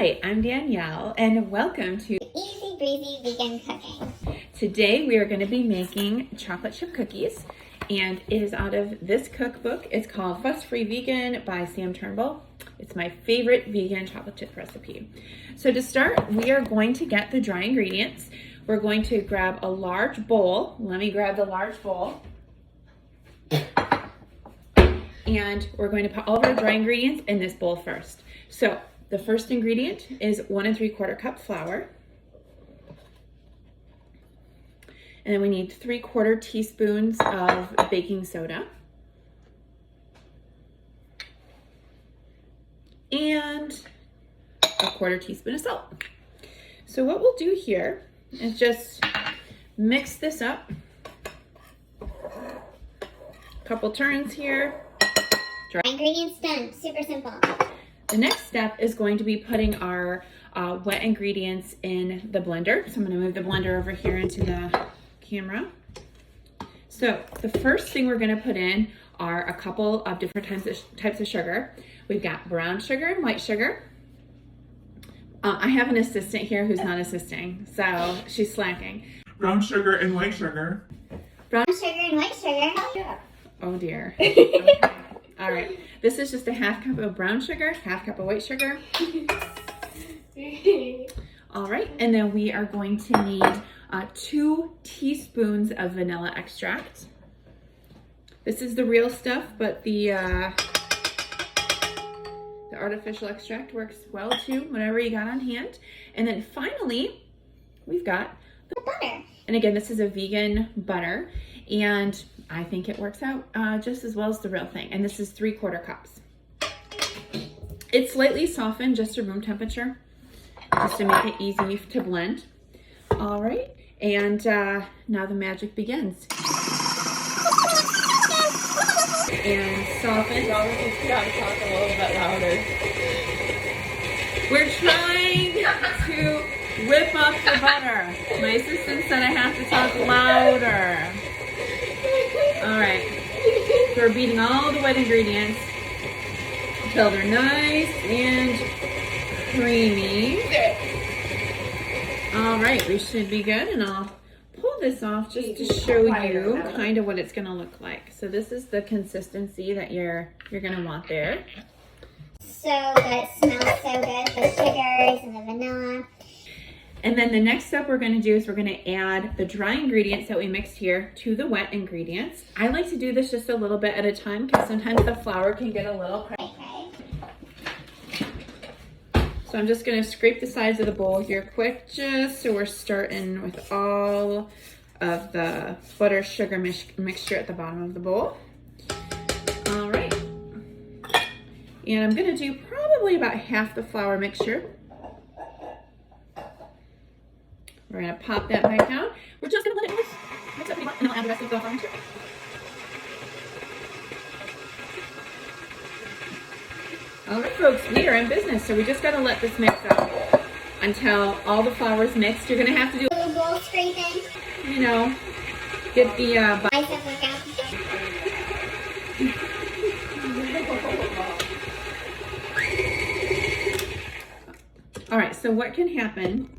Hi, I'm Danielle and welcome to Easy Breezy Vegan Cooking. Today we are going to be making chocolate chip cookies, and it is out of this cookbook. It's called Fuss Free Vegan by Sam Turnbull. It's my favorite vegan chocolate chip recipe. So to start, we are going to get the dry ingredients. We're going to grab a large bowl. Let me grab the large bowl. And we're going to put all of our dry ingredients in this bowl first. So the first ingredient is 1 3/4 cup flour. And then we need 3/4 teaspoons of baking soda. And 1/4 teaspoon of salt. So what we'll do here is just mix this up. A couple turns here. Dry ingredients done, super simple. The next step is going to be putting our wet ingredients in the blender. So I'm going to move the blender over here into the camera. So the first thing we're going to put in are a couple of different types of sugar. We've got brown sugar and white sugar. I have an assistant here who's not assisting, so she's slacking. Brown sugar and white sugar. Brown sugar and white sugar. Oh dear. Okay. All right. This is just a 1/2 cup of brown sugar, 1/2 cup of white sugar. All right. And then we are going to need 2 teaspoons of vanilla extract. This is the real stuff, but the artificial extract works well too, whatever you got on hand. And then finally, we've got the butter. And again, this is a vegan butter, and I think it works out just as well as the real thing. And this is 3/4 cups. It's slightly softened just to room temperature, just to make it easy to blend. All right, and now the magic begins. And soften. Robert, you gotta talk a little bit louder. We're trying to whip up the butter. My assistant said I have to talk louder. All right, so we're beating all the wet ingredients until they're nice and creamy. All right, we should be good, and I'll pull this off just to show you kind of what it's gonna look like. So this is the consistency that you're gonna want there. So good, it smells so good, the sugars and the vanilla. And then the next step we're going to do is we're going to add the dry ingredients that we mixed here to the wet ingredients. I like to do this just a little bit at a time because sometimes the flour can get a little crazy. So I'm just going to scrape the sides of the bowl here quick, just so we're starting with all of the butter sugar mixture at the bottom of the bowl. All right. And I'm going to do probably about half the flour mixture. We're going to pop that back down. We're just going to let it mix up pretty well, and I'll add the rest of the flour too. All right, folks, we are in business, so we just got to let this mix up until all the flour is mixed. You're going to have to do a little bowl scraping. You know, get the bicep workout. All right, so what can happen,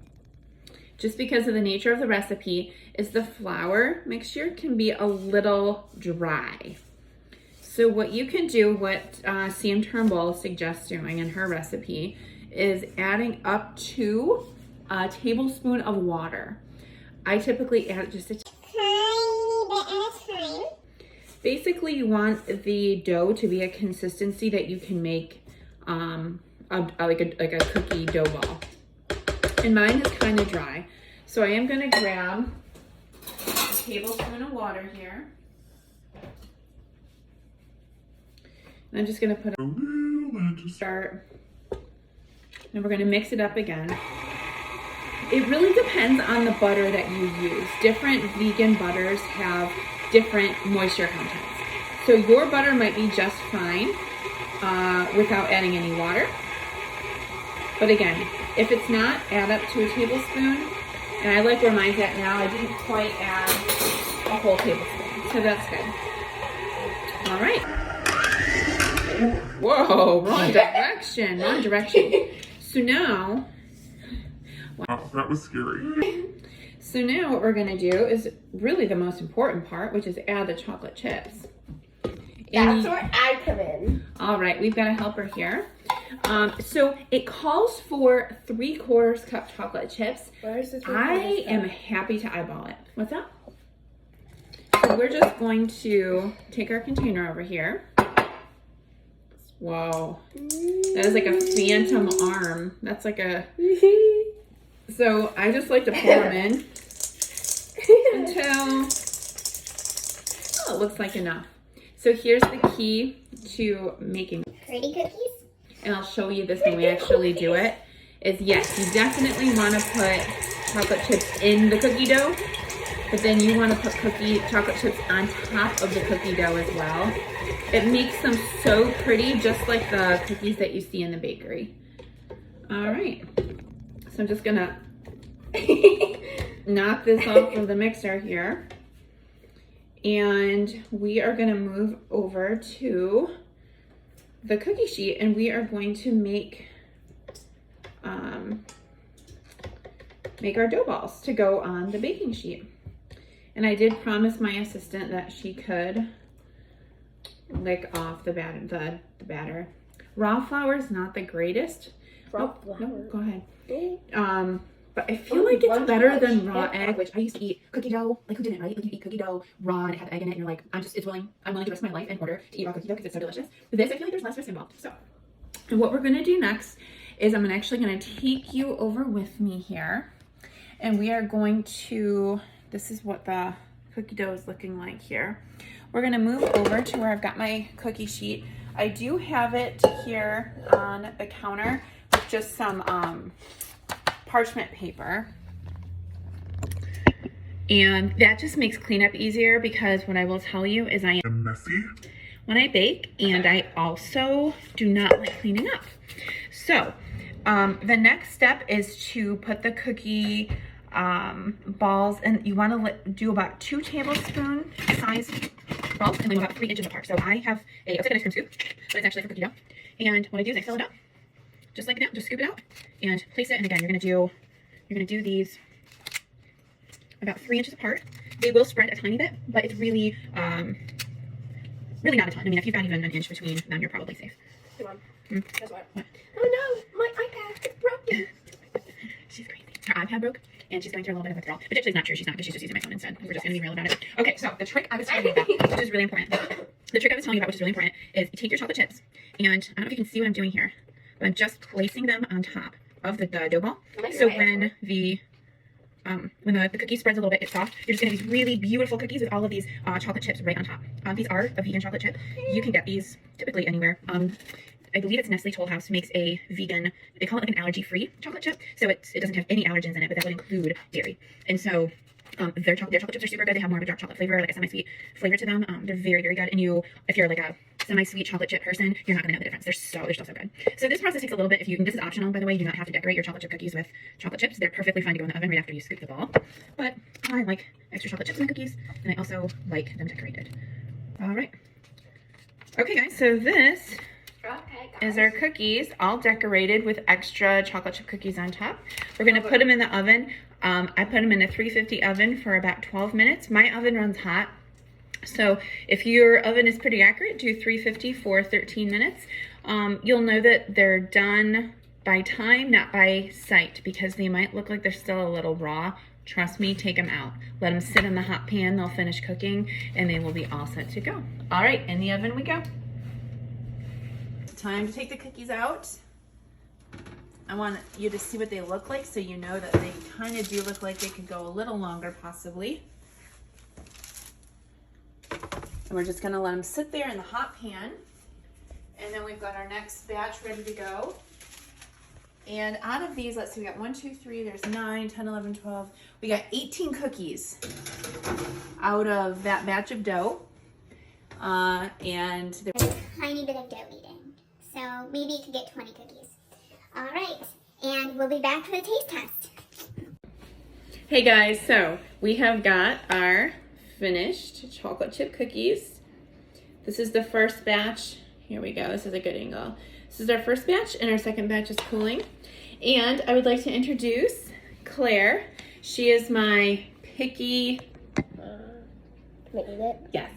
just because of the nature of the recipe, is the flour mixture can be a little dry. So what you can do, what Sam Turnbull suggests doing in her recipe, is adding up to a tablespoon of water. I typically add just a tiny bit at a time. Basically, you want the dough to be a consistency that you can make like a cookie dough ball. And mine is kind of dry. So I am going to grab a tablespoon of water here. And I'm just going to put a little bit to start. And we're going to mix it up again. It really depends on the butter that you use. Different vegan butters have different moisture contents. So your butter might be just fine without adding any water. But again, if it's not, add up to a tablespoon. And I like where mine's at now. I didn't quite add a whole tablespoon, so that's good. All right. Whoa, wrong direction. So now, Oh, that was scary. so now what we're gonna do is really the most important part, which is add the chocolate chips. That's where I come in. All right, we've got a helper here. So it calls for 3/4 cup chocolate chips. Where's the I am happy to eyeball it. What's that? So we're just going to take our container over here. Whoa, that is like a phantom arm. That's like a, so I just like to pour them in until, oh, it looks like enough. So here's the key to making Pretty cookies. and I'll show you this when we actually do it, is yes, you definitely want to put chocolate chips in the cookie dough, but then you want to put chocolate chips on top of the cookie dough as well. It makes them so pretty, just like the cookies that you see in the bakery. All right, so I'm just gonna knock this off of the mixer here. And we are gonna move over to the cookie sheet and we are going to make our dough balls to go on the baking sheet. And I did promise my assistant that she could lick off the batter. Raw flour is not the greatest. Raw No, flour? go ahead. But I feel like it's better than raw egg, which I used to eat cookie dough. Like, who didn't, right? Like, you eat cookie dough raw and it had egg in it, and you're like, I'm willing to risk my life in order to eat raw cookie dough because it's so delicious. But this, I feel like there's less risk involved. So, and what we're gonna do next is I'm actually gonna take you over with me here, and we are going to, this is what the cookie dough is looking like here. We're gonna move over to where I've got my cookie sheet. I do have it here on the counter with just some parchment paper, and that just makes cleanup easier because what I will tell you is I am Messy. when I bake, and I also do not like cleaning up. So the next step is to put the cookie balls, and you want to do about 2 tablespoon size balls and then about 3 inches apart. So I have a like an ice cream scoop, but it's actually for cookie dough. And what I do is I fill it up just like that. Just scoop it out and place it. And again, you're gonna do these about 3 inches apart. They will spread a tiny bit, but it's really really not a ton. I mean, if you've got even an inch between them, you're probably safe. Come on. Guess what? What? Oh no, my iPad is broken. She's crazy. Her iPad broke, and she's going through a little bit of withdrawal. But actually, it's not true. She's not, because she's just using my phone instead. We're just going to be real about it. Okay, so the trick I was telling you about, which is really important. The trick I was telling you about, which is really important, is you take your chocolate chips, and I don't know if you can see what I'm doing here, but I'm just placing them on top of the dough ball. So when the cookie spreads a little bit, it's soft. You're just going to have these really beautiful cookies with all of these chocolate chips right on top. These are a vegan chocolate chip. You can get these typically anywhere. I believe it's Nestle Toll House makes a vegan, they call it like an allergy-free chocolate chip. So it doesn't have any allergens in it, but that would include dairy. And so their chocolate chips are super good. They have more of a dark chocolate flavor, like a semi-sweet flavor to them. They're very, very good. And if you're like a semi-sweet chocolate chip person, you're not going to know the difference. They're still so good. So this process takes a little bit. This is optional, by the way. You do not have to decorate your chocolate chip cookies with chocolate chips. They're perfectly fine to go in the oven right after you scoop the ball. But I like extra chocolate chips in cookies, and I also like them decorated. All right. Okay, guys. So this is our cookies, all decorated with extra chocolate chip cookies on top. We're going to put them in the oven. I put them in a 350 oven for about 12 minutes. My oven runs hot, so if your oven is pretty accurate, do 350 for 13 minutes. You'll know that they're done by time, not by sight, because they might look like they're still a little raw. Trust me, take them out. Let them sit in the hot pan. They'll finish cooking, and they will be all set to go. All right, in the oven we go. Time to take the cookies out. I want you to see what they look like, so you know that they kind of do look like they could go a little longer possibly. And we're just gonna let them sit there in the hot pan. And then we've got our next batch ready to go. And out of these, let's see, we got 1, 2, 3, there's 9, 10, 11, 12. We got 18 cookies out of that batch of dough. And there's A tiny bit of dough eating. So maybe you could get 20 cookies. All right, and we'll be back for the taste test. Hey guys, so we have got our finished chocolate chip cookies. This is the first batch. Here we go, this is a good angle. This is our first batch, and our second batch is cooling. And I would like to introduce Claire. She is my picky, Can I eat it? yes,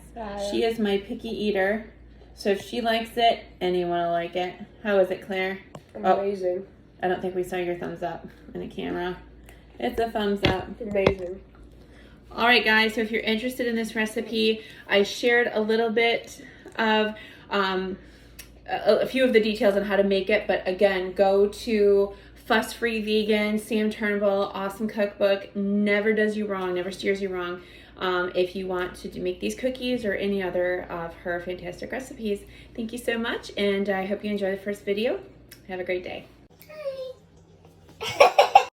she is my picky eater. So if she likes it, anyone will like it. How is it, Claire? Amazing. I don't think we saw your thumbs up in the camera. It's a thumbs up. Amazing. All right, guys, so if you're interested in this recipe, I shared a little bit of a few of the details on how to make it, but again, go to Fuss Free Vegan, Sam Turnbull, awesome cookbook, never does you wrong, never steers you wrong. If you want to make these cookies or any other of her fantastic recipes. Thank you so much, and I hope you enjoy the first video. Have a great day.